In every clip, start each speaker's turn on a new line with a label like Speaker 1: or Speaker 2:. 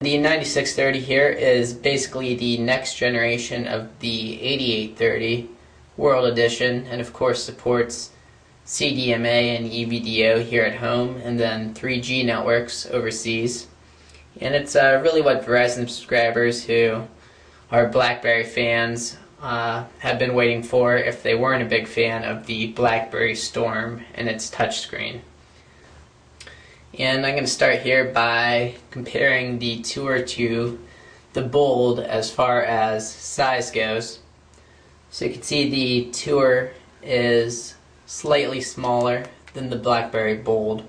Speaker 1: The 9630 here is basically the next generation of the 8830 World Edition, and of course supports CDMA and EVDO here at home, and then 3G networks overseas. And it's really what Verizon subscribers who are BlackBerry fans have been waiting for if they weren't a big fan of the BlackBerry Storm and its touchscreen. And I'm going to start here by comparing the Tour to the Bold as far as size goes. So you can see the Tour is slightly smaller than the BlackBerry Bold,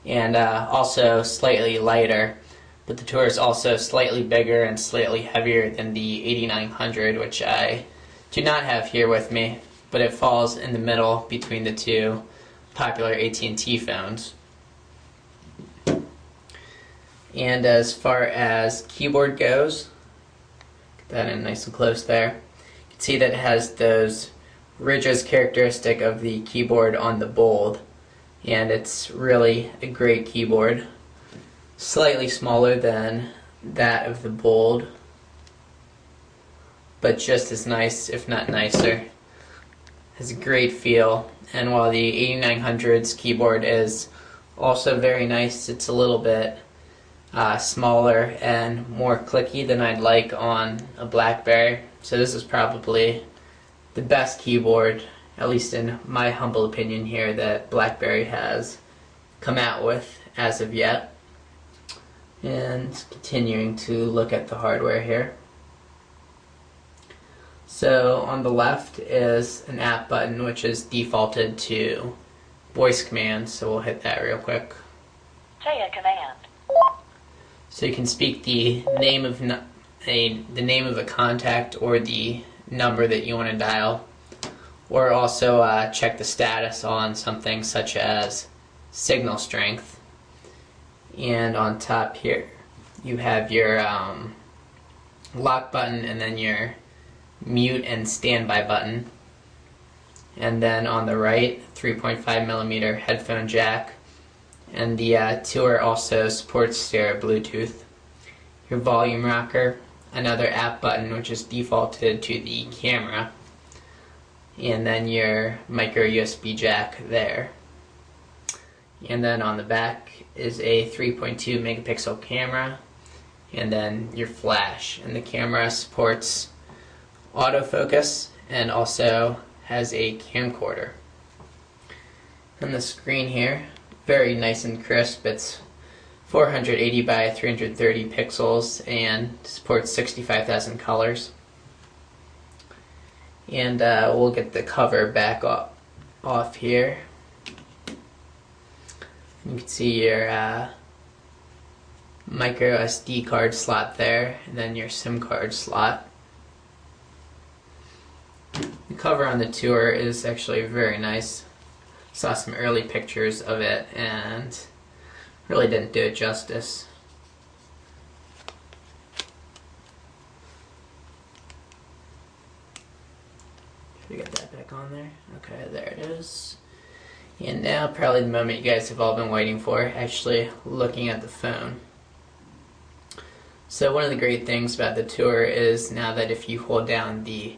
Speaker 1: and also slightly lighter, but the Tour is also slightly bigger and slightly heavier than the 8900, which I do not have here with me, but it falls in the middle between the two popular AT&T phones. And as far as keyboard goes, get that in nice and close there. You can see that it has those ridges characteristic of the keyboard on the Bold, and it's really a great keyboard. Slightly smaller than that of the Bold, but just as nice, if not nicer. Has a great feel, and while the 8900's keyboard is also very nice, it's a little bit smaller and more clicky than I'd like on a BlackBerry. So this is probably the best keyboard, at least in my humble opinion here, that BlackBerry has come out with as of yet. And continuing to look at the hardware here. So on the left is an app button which is defaulted to voice commands, so we'll hit that real quick.
Speaker 2: Say a command.
Speaker 1: So you can speak the name of a contact or the number that you want to dial, or also check the status on something such as signal strength. And on top here you have your lock button, and then your mute and standby button. And then on the right, 3.5mm headphone jack. And the Tour also supports stereo Bluetooth. Your volume rocker, another app button which is defaulted to the camera, and then your micro USB jack there. And then on the back is a 3.2 megapixel camera, and then your flash. And the camera supports autofocus and also has a camcorder. And the screen here, very nice and crisp. It's 480 by 330 pixels and supports 65,000 colors. And we'll get the cover back off here. You can see your micro SD card slot there, and then your SIM card slot. The cover on the Tour is actually very nice. Saw some early pictures of it and really didn't do it justice. Should we get that back on there? Okay, there it is. And now probably the moment you guys have all been waiting for, actually looking at the phone. So one of the great things about the Tour is now that if you hold down the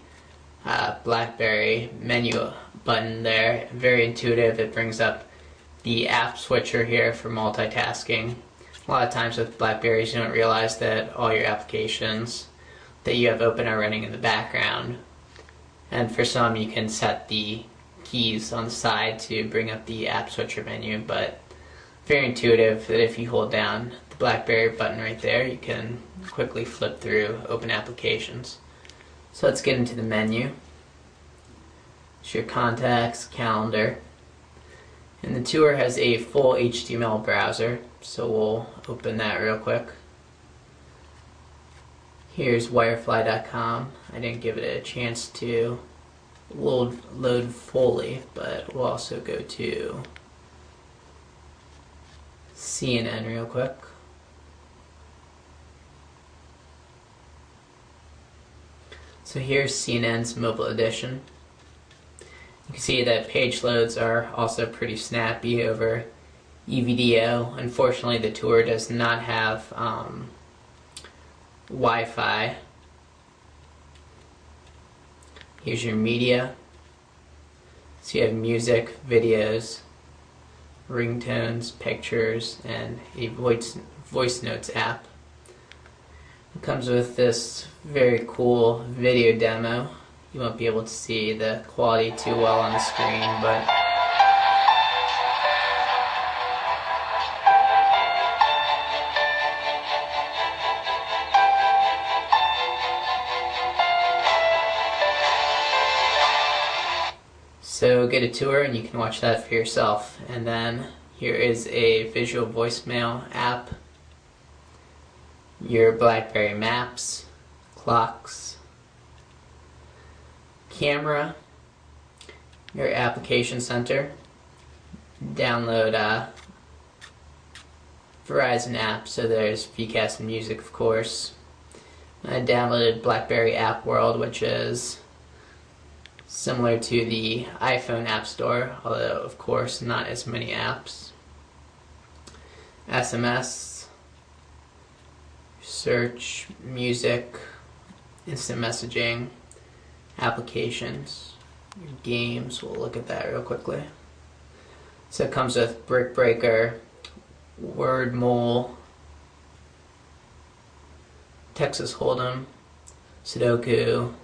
Speaker 1: BlackBerry menu button there, very intuitive. It brings up the app switcher here for multitasking. A lot of times with BlackBerries you don't realize that all your applications that you have open are running in the background, and for some you can set the keys on the side to bring up the app switcher menu, but very intuitive that if you hold down the BlackBerry button right there you can quickly flip through open applications. So let's get into the menu. It's your contacts, calendar, and the Tour has a full HTML browser, so we'll open that real quick. Here's wirefly.com. I didn't give it a chance to load fully, but we'll also go to CNN real quick. So here's CNN's mobile edition. You can see that page loads are also pretty snappy over EVDO. Unfortunately, the Tour does not have Wi-Fi. Here's your media. So you have music, videos, ringtones, pictures, and a voice notes app. It comes with this very cool video demo. You won't be able to see the quality too well on the screen, but so get a tour and you can watch that for yourself. And then here is a visual voicemail app, your BlackBerry maps, clocks, camera, your application center, download Verizon app, so there's VCast and music, of course. I downloaded BlackBerry App World, which is similar to the iPhone App Store, although of course not as many apps. SMS, search, music, instant messaging, applications, games. We'll look at that real quickly. So it comes with Brick Breaker, Word Mole, Texas Hold'em, Sudoku,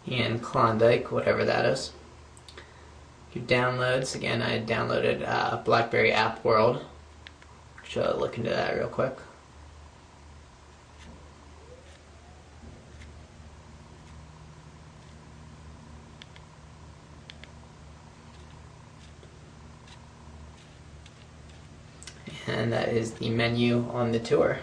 Speaker 1: and Klondike, whatever that is. Your downloads, again, I downloaded BlackBerry App World. I'll look into that real quick. And that is the menu on the tour.